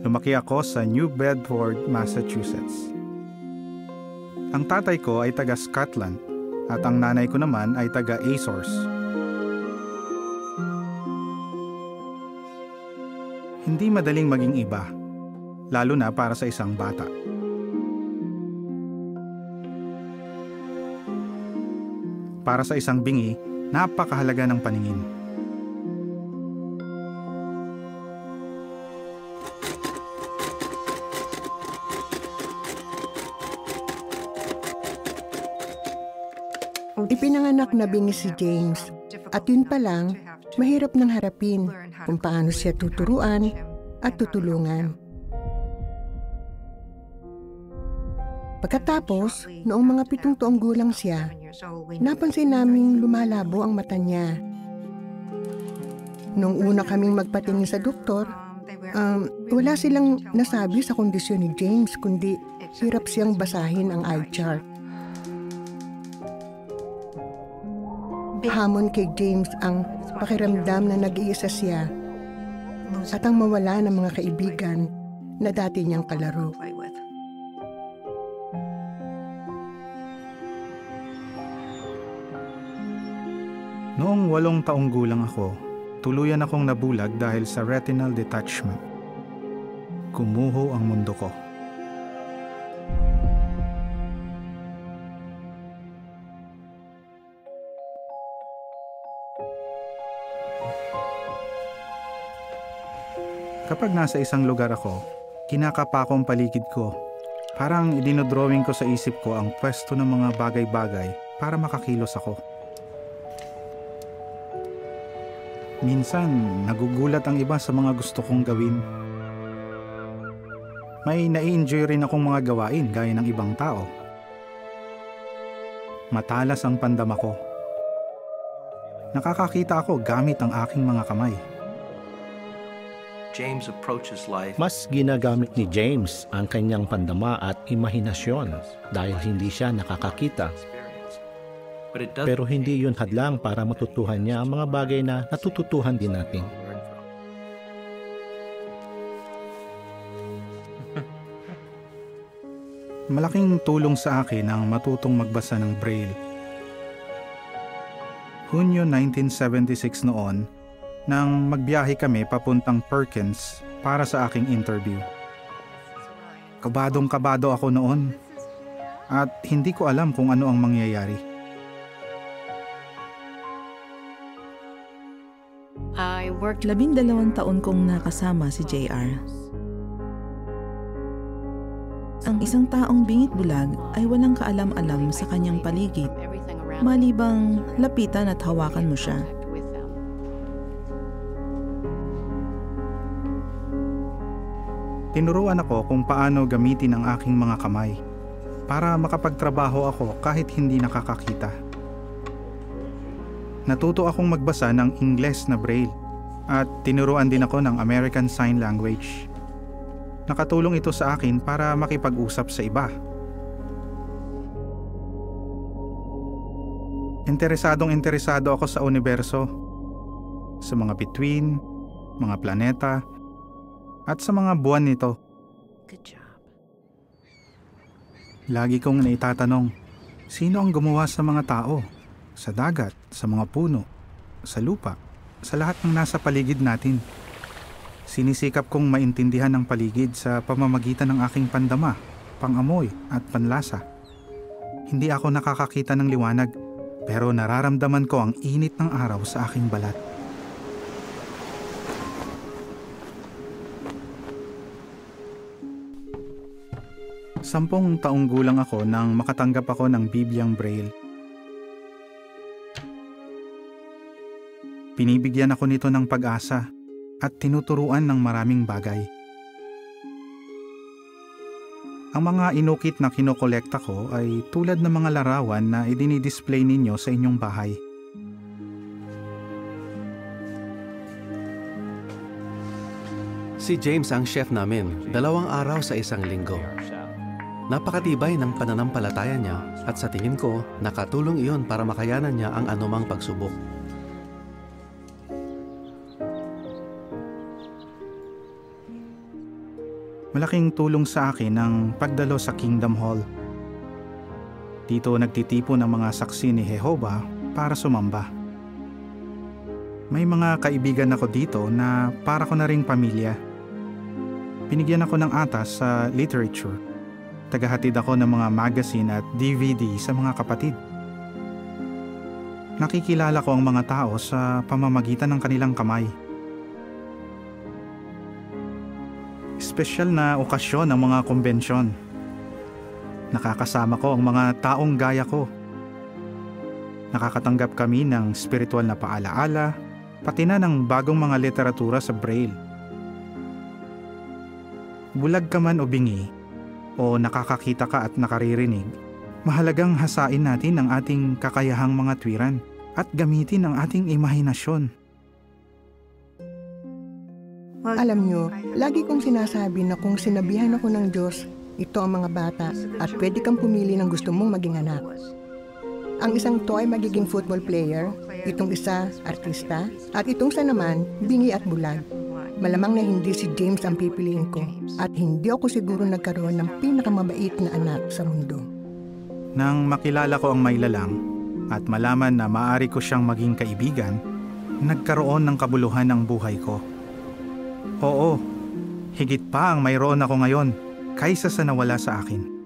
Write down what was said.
Lumaki ako sa New Bedford, Massachusetts. Ang tatay ko ay taga Scotland at ang nanay ko naman ay taga Azores. Hindi madaling maging iba, lalo na para sa isang bata. Para sa isang bingi, napakahalaga ng paningin. Ipinanganak na bingi si James at yun pa lang, mahirap nang harapin kung paano siya tuturuan at tutulungan. Pagkatapos, noong mga 7 taong gulang siya, napansin naming lumalabo ang mata niya. Noong una kaming magpatingin sa doktor, wala silang nasabi sa kondisyon ni James kundi hirap siyang basahin ang eye chart. Hamon kay James ang pakiramdam na nag-iisa siya at ang mawala ng mga kaibigan na dati niyang kalaro. Noong 8 taong gulang ako, tuluyan akong nabulag dahil sa retinal detachment. Gumuho ang mundo ko. Kapag nasa isang lugar ako, kinakapa ko ang paligid ko. Parang idinodrawing ko sa isip ko ang pwesto ng mga bagay-bagay para makakilos ako. Minsan, nagugulat ang iba sa mga gusto kong gawin. May nai-enjoy rin akong mga gawain gaya ng ibang tao. Matalas ang pandama ko. Nakakakita ako gamit ang aking mga kamay. Mas ginagamit ni James ang kanyang pandama at imahinasyon dahil hindi siya nakakakita. Pero hindi yun hadlang para matutuhan niya ang mga bagay na natututuhan din natin. Malaking tulong sa akin ang matutong magbasa ng Braille. Hunyo 1976 noon, nang magbiyahe kami papuntang Perkins para sa aking interview. Kabadong-kabado ako noon at hindi ko alam kung ano ang mangyayari. I worked 12 taon kong nakasama si JR. Ang isang taong bingit bulag ay walang kaalam-alam sa kanyang paligid, malibang lapitan at hawakan mo siya. Tinuruan ako kung paano gamitin ang aking mga kamay para makapagtrabaho ako kahit hindi nakakakita. Natuto akong magbasa ng Ingles na Braille at tinuruan din ako ng American Sign Language. Nakatulong ito sa akin para makipag-usap sa iba. Interesado ako sa universo, sa mga bituin, mga planeta, at sa mga buwan nito. Good job. Lagi kong naitatanong, sino ang gumawa sa mga tao? Sa dagat, sa mga puno, sa lupa, sa lahat ng nasa paligid natin. Sinisikap kong maintindihan ang paligid sa pamamagitan ng aking pandama, pangamoy at panlasa. Hindi ako nakakakita ng liwanag, pero nararamdaman ko ang init ng araw sa aking balat. Sampung taong gulang ako nang makatanggap ako ng Bibliang Braille. Pinibigyan ako nito ng pag-asa at tinuturuan ng maraming bagay. Ang mga inukit na kinokolekta ko ay tulad ng mga larawan na idinidisplay ninyo sa inyong bahay. Si James ang chef namin, 2 araw sa isang linggo. Napakatibay ng pananampalataya niya at sa tingin ko, nakatulong iyon para makayanan niya ang anumang pagsubok. Malaking tulong sa akin ang pagdalo sa Kingdom Hall. Dito nagtitipon ang mga saksi ni Jehovah para sumamba. May mga kaibigan ako dito na para ko na ring pamilya. Binigyan ako ng atas sa literature. Tagahatid ako ng mga magazine at DVD sa mga kapatid. Nakikilala ko ang mga tao sa pamamagitan ng kanilang kamay. Espesyal na okasyon ang mga kumbensyon. Nakakasama ko ang mga taong gaya ko. Nakakatanggap kami ng spiritual na paalaala, pati na ng bagong mga literatura sa Braille. Bulag ka man o bingi, o nakakakita ka at nakaririnig, mahalagang hasain natin ang ating kakayahang mga tuwiran at gamitin ang ating imahinasyon. Alam nyo, lagi kong sinasabi na kung sinabihan ako ng Diyos, ito ang mga bata at pwede kang pumili ng gusto mong maging anak. Ang isang to ay magiging football player, itong isa, artista, at itong isa naman, bingi at bulag. Malamang na hindi si James ang pipiliin ko at hindi ako siguro nagkaroon ng pinakamabait na anak sa mundo. Nang makilala ko ang Maylalang at malaman na maaari ko siyang maging kaibigan, nagkaroon ng kabuluhan ng buhay ko. Oo, higit pa ang mayroon ako ngayon kaysa sa nawala sa akin.